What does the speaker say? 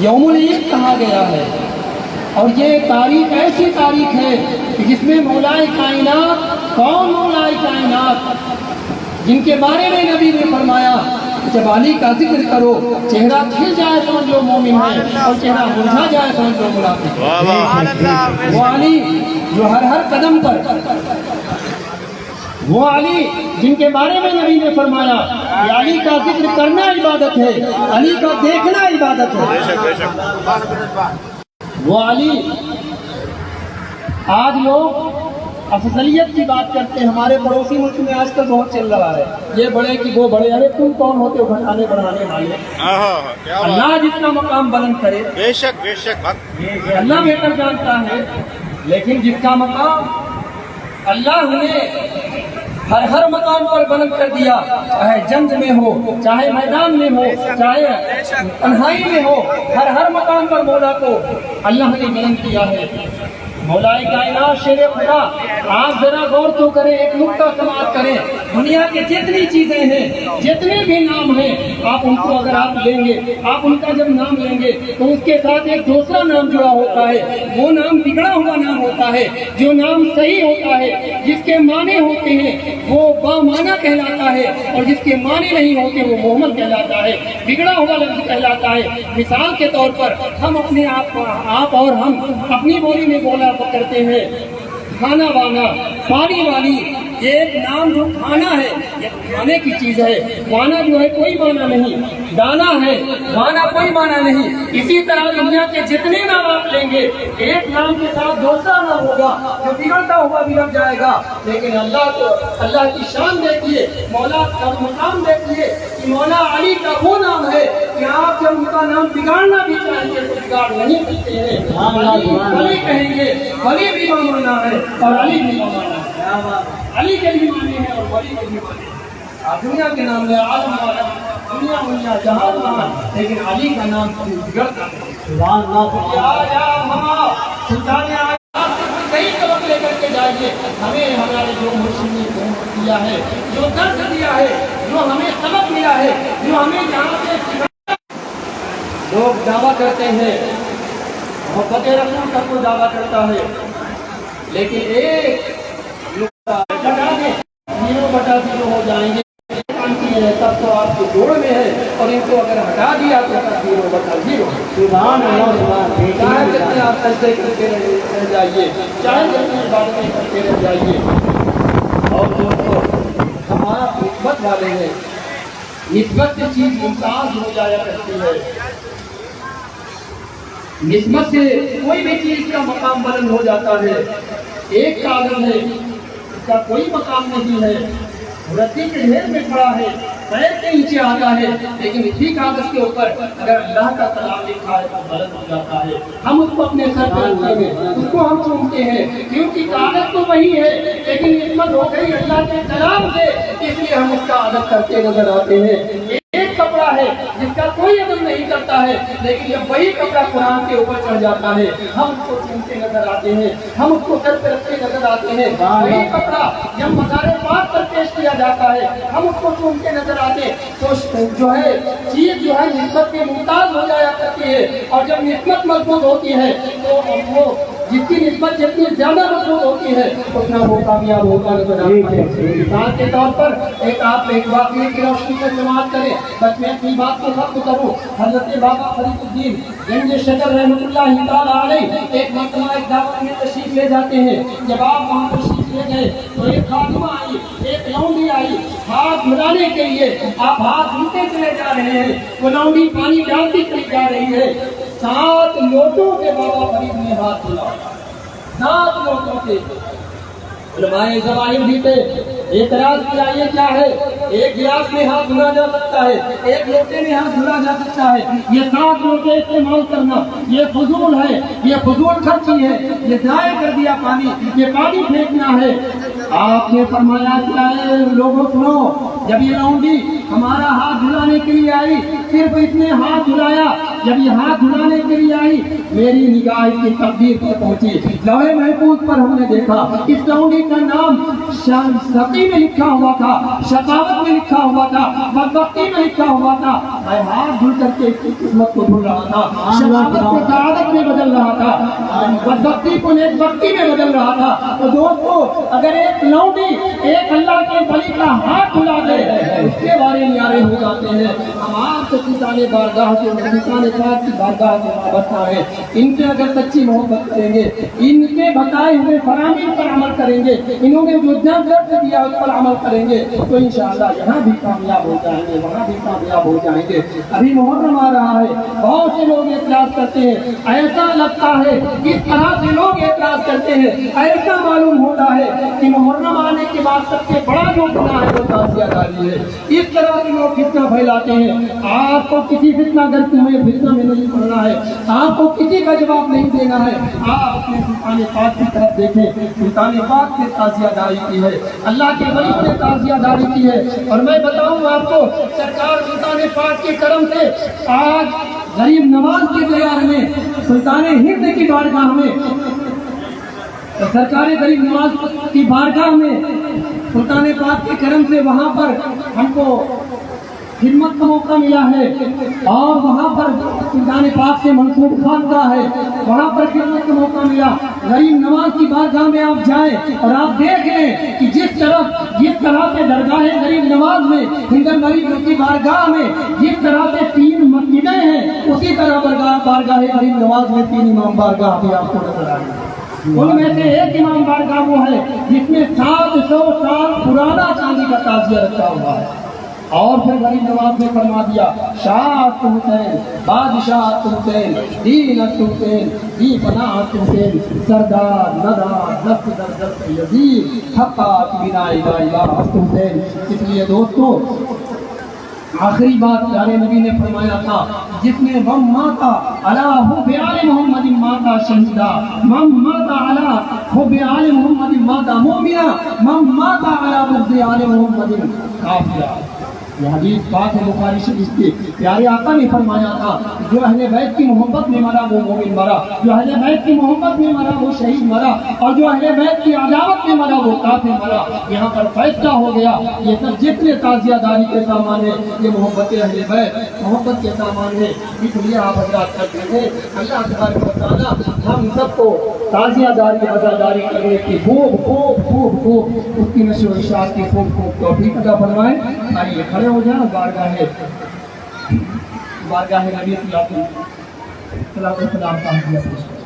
یوم العید کہا گیا ہے، اور یہ تاریخ ایسی تاریخ ہے کہ جس میں مولائے کائنات، کون مولائے کائنات، جن کے بارے میں نبی نے فرمایا جب علی کا ذکر کرو چہرہ کھل جائے سمجھ لو مومن ہے، اور چہرہ مرجھا جائے سمجھ لو منافق ہے۔ وہ علی جو ہر قدم پر، وہ علی جن کے بارے میں نبی نے فرمایا کہ علی کا ذکر کرنا عبادت ہے، علی کا دیکھنا عبادت ہے۔ وہ علی، آج لوگ افضلیت کی بات کرتے ہیں، ہمارے پڑوسی ملک میں آج کل بہت چل رہا ہے یہ بڑے کہ وہ بڑے، ارے تم کون ہوتے ہو گھٹانے بڑھانے والے؟ اللہ جتنا مقام بلند کرے، بے شک بے شک، اللہ بہتر جانتا ہے، لیکن جس کا مقام اللہ نے ہر مقام پر بلند کر دیا، چاہے جنگ میں ہو، چاہے میدان میں ہو، چاہے تنہائی میں ہو، ہر مقام پر مولا کو اللہ نے بلند کیا ہے۔ مولائے کائنات شیر خدا، آپ ذرا غور تو کریں، ایک نقطہ سماعت کریں، دنیا کے جتنی چیزیں ہیں، جتنے بھی نام ہیں، آپ ان کو اگر آپ لیں گے، آپ ان کا جب نام لیں گے تو اس کے ساتھ ایک دوسرا نام جڑا ہوتا ہے، وہ نام بگڑا ہوا نام ہوتا ہے۔ جو نام صحیح ہوتا ہے، جس کے معنی ہوتے ہیں وہ بامعنی کہلاتا ہے، اور جس کے معنی نہیں ہوتے وہ محمد کہلاتا ہے، بگڑا ہوا لفظ کہلاتا ہے۔ مثال کے طور پر ہم اپنے آپ اور ہم اپنی بولی میں بولا کرتے ہیں کھانا وانا، پانی والی، یہ ایک نام جو کھانا ہے، یہ کھانے کی چیز ہے، وانا جو ہے کوئی معنی نہیں، دانا ہے، وانا کوئی معنی نہیں۔ اسی طرح دنیا کے جتنے نام آپ لیں گے، ایک نام کے ساتھ دوسرا نام ہوگا جو بگڑتا ہوا بگڑ جائے گا، لیکن اللہ کو، اللہ کی شان دیکھیے، مولا کا مقام دیکھیے کہ مولا علی کا وہ نام ہے کہ آپ جب ان کا نام بگاڑنا بھی چاہیں گے تو بگاڑ نہیں سکتے ہیں۔ علی کہیں گے، ولی بھی مانا ہے اور علی بھی مانا ہے، علی کے بھی معنی ہے اور ولی کے بھی معنی ہے۔ دنیا کے نام لے عالم والا، دنیا دنیا جہاں وہاں، لیکن علی کا نام کبھی بگڑتا نہیں۔ سلطان کئی سبق لے کر کے جائیے، ہمیں ہمارے جو مرشد نے دیا ہے، جو درس دیا ہے، جو ہمیں سبق ملا ہے، جو ہمیں جہاں سے سکھایا۔ لوگ دعویٰ کرتے ہیں، محبت رسول کا کوئی دعویٰ کرتا ہے، لیکن ایک بٹا زیرو ہو جائیں گے تب تو آپ کے جوڑ میں ہے، اور ان کو اگر ہٹا دیا تو تب 0/0۔ سبحان اللہ۔ چاہے جتنے آپ سجدے کرتے رہ جائیے، چاہے جتنے عبادتیں کرتے رہ جائیے، اور جو ہمارا نسبت والے ہیں، نسبت کی چیز ممتاز ہو جایا کرتی ہے، نسبت سے کوئی بھی چیز کا مقام بلند ہو جاتا ہے۔ ایک کاغذ ہے، اس کا کوئی مقام نہیں ہے، رسی کے ڈھیر میں کھڑا ہے، پیر کے نیچے آتا ہے، لیکن اسی کاغذ کے اوپر اگر اللہ کا کلام لکھا ہے تو بلند ہو جاتا ہے۔ ہم اس کو اپنے سر پہ رکھتے ہیں، اس کو ہم چومتے ہیں، کیونکہ کاغذ تو وہی ہے، لیکن نسبت ہو گئی اللہ کے کلام سے، اس لیے ہم اس کا ادب کرتے نظر آتے ہیں۔ ایک کپڑا ہے جس کا کوئی ادب نہیں کرتا ہے، لیکن جب وہی کپڑا قرآن کے اوپر چڑھ جاتا ہے ہم اس کو چومتے نظر آتے ہیں، ہم اس کو سر پہ رکھتے نظر آتے ہیں۔ وہی کپڑا جب مزار پاک پر پیش کیا جاتا ہے ہم اس کو چومتے نظر آتے ہیں۔ تو جو ہے چیز جو ہے نسبت کے ممتاز ہو جایا کرتی ہے، اور جب نسبت مضبوط ہوتی ہے تو وہ جس کی نسبت جتنی زیادہ مضبوط ہوتی ہے اتنا وہ کامیاب ہوتا نظر آتا ہے۔ مثال کے طور پر ایک واقعے کی روشنی سے سماعت کریں، بس میں اپنی بات کو ختم کروں۔ حضرت بابا فرید الدین گنج شکر رحمۃ اللہ تعالیٰ علیہ ایک مرتبہ ایک دعوت میں تشریف لے جاتے ہیں۔ جب آپ وہاں تشریف لے گئے تو ایک خادمہ آئی، ایک لونڈی آئی ہاتھ دھلانے کے لیے۔ آپ ہاتھ دھلتے چلے جا رہے ہیں، وہ لونڈی پانی ڈالتی چلی جا رہی ہے۔ 7 لوٹوں سے بابا فرید نے ہاتھ دھلا، 7 لوٹوں سے۔ علماء ظواہر بھی تھے، اعتراض کیا یہ کیا ہے؟ ایک گلاس میں ہاتھ دھلا جا سکتا ہے، ایک لوٹے میں ہاتھ دھلا جا سکتا ہے، یہ 7 لوٹے استعمال کرنا یہ فضول ہے، یہ فضول خرچی ہے، یہ ضائع کر دیا پانی، یہ پانی پھینکنا ہے۔ آپ نے فرمایا کیا ہے؟ لوگوں سنو، جب یہ لونڈی ہمارا ہاتھ دھلانے کے لیے آئی، صرف اس نے ہاتھ دھلایا، جب یہ ہاتھ دھلانے کے لیے آئی میری نگاہ کی تقدیر پر پہنچی، لوح محفوظ پر ہم نے دیکھا اس لونڈی کا نام سقی میں لکھا ہوا تھا، شقاوت میں لکھا ہوا تھا، بدبختی میں لکھا ہوا تھا۔ میں ہاتھ دھل کر کے اس کی قسمت کو دھل رہا تھا، شقاوت کو سعادت میں بدل رہا تھا، بدبختی کو نیکبختی میں بدل رہا تھا۔ تو دوستو اگر ایک لونڈی ایک اللہ کے ولی کا ہاتھ دھلا دے اس کے بارے نیارے ہو جاتے ہیں۔ ہمارے تو سلطان بارگاہ جو سلطان پاک کی بارگاہ جو وابستہ ہے، ان سے اگر سچی محبت کریں گے، ان کے بتائے ہوئے فرامین پر عمل کریں گے، انہوں نے جو درد دیا اس پر عمل کریں گے تو انشاءاللہ یہاں بھی کامیاب ہو جائیں گے، وہاں بھی کامیاب ہو جائیں گے۔ ابھی محرم آ رہا ہے، بہت سے لوگ اعتراض کرتے ہیں، ایسا لگتا ہے اس طرح سے لوگ اعتراض کرتے ہیں، ایسا معلوم ہوتا ہے کہ محرم آنے کے بعد سب سے بڑا جو گناہ ہے وہ تعزیہ داری ہے۔ اس طرح سے لوگ فتنہ پھیلاتے ہیں۔ آپ کو کسی فتنہ گر تمہیں فتنہ میں نہیں پڑنا ہے، آپ کو کسی کا جواب نہیں دینا ہے۔ آپ اپنے سلطان پاک کی طرف دیکھیں، سلطان پاک نے تعزیہ داری کی ہے، اللہ کے ولیوں نے تعزیہ داری کی ہے۔ اور میں بتاؤں آپ کو سرکار سلطان پاک کے کرم سے آج غریب نواز کے دیار میں سلطان ہند کی بارگاہ میں، سرکار غریب نواز کی بارگاہ میں سلطان پاک کے کرم سے وہاں پر ہم کو خدمت کا موقع ملا ہے، اور وہاں پر سلطان پاک سے منصوب خانقاہ ہے، وہاں پر خدمت کا موقع ملا۔ غریب نواز کی بارگاہ میں آپ جائیں اور آپ دیکھ لیں کہ جس طرح سے درگاہ غریب نواز میں ہندن غریب کی بارگاہ میں جس طرح سے 3 مسجدیں ہیں، اسی طرح بارگاہ غریب نواز میں 3 امام بارگاہ بھی آپ کو نظر آئیں گے۔ ان میں سے ایک امام بارگاہ وہ ہے جس میں 700 سال پرانا چاندی کا تعزیہ رکھا ہوا ہے۔ اور پھر غریب نواز نے فرما دیا، شاہ حسین، بادشاہ حسین، دین حسین، دی پناہ حسین، سردار ندار دست در دست یزید حقا بنا الہ حسین۔ اس لیے دوستو آخری بات پیارے نبی نے فرمایا تھا، جس نے من ماتا علی حب آل محمد ماتا شہیدا، من ماتا علی حب آل محمد ماتا مومنا، من ماتا علی بغض آل محمد کافرا۔ یہ حدیث پاک ہے بخاری شریف کی۔ پیارے آقا نے فرمایا تھا جو اہل بیت کی محبت میں مرا وہ مومن مرا، جو اہل بیت کی محبت میں مرا وہ شہید مرا، اور جو اہل بیت کی عداوت میں مرا وہ کافر مرا۔ یہاں پر فیصلہ ہو گیا، یہ سب جتنے تعزیہ داری کے سامان ہیں یہ محبت اہل بیت محبت کے سامان ہیں، اس لیے آپ حضرات کرتے ہیں۔ اللہ تبارک و تعالیٰ ہم سب کو تعزیہ داری عزاداری کرنے کی خوب اس کی نشر و اشاعت کی خوب توفیق عطا فرمائے۔ آئیے کھڑے ہو جائیں، بارگاہ نبی صلی اللہ علیہ وسلم کا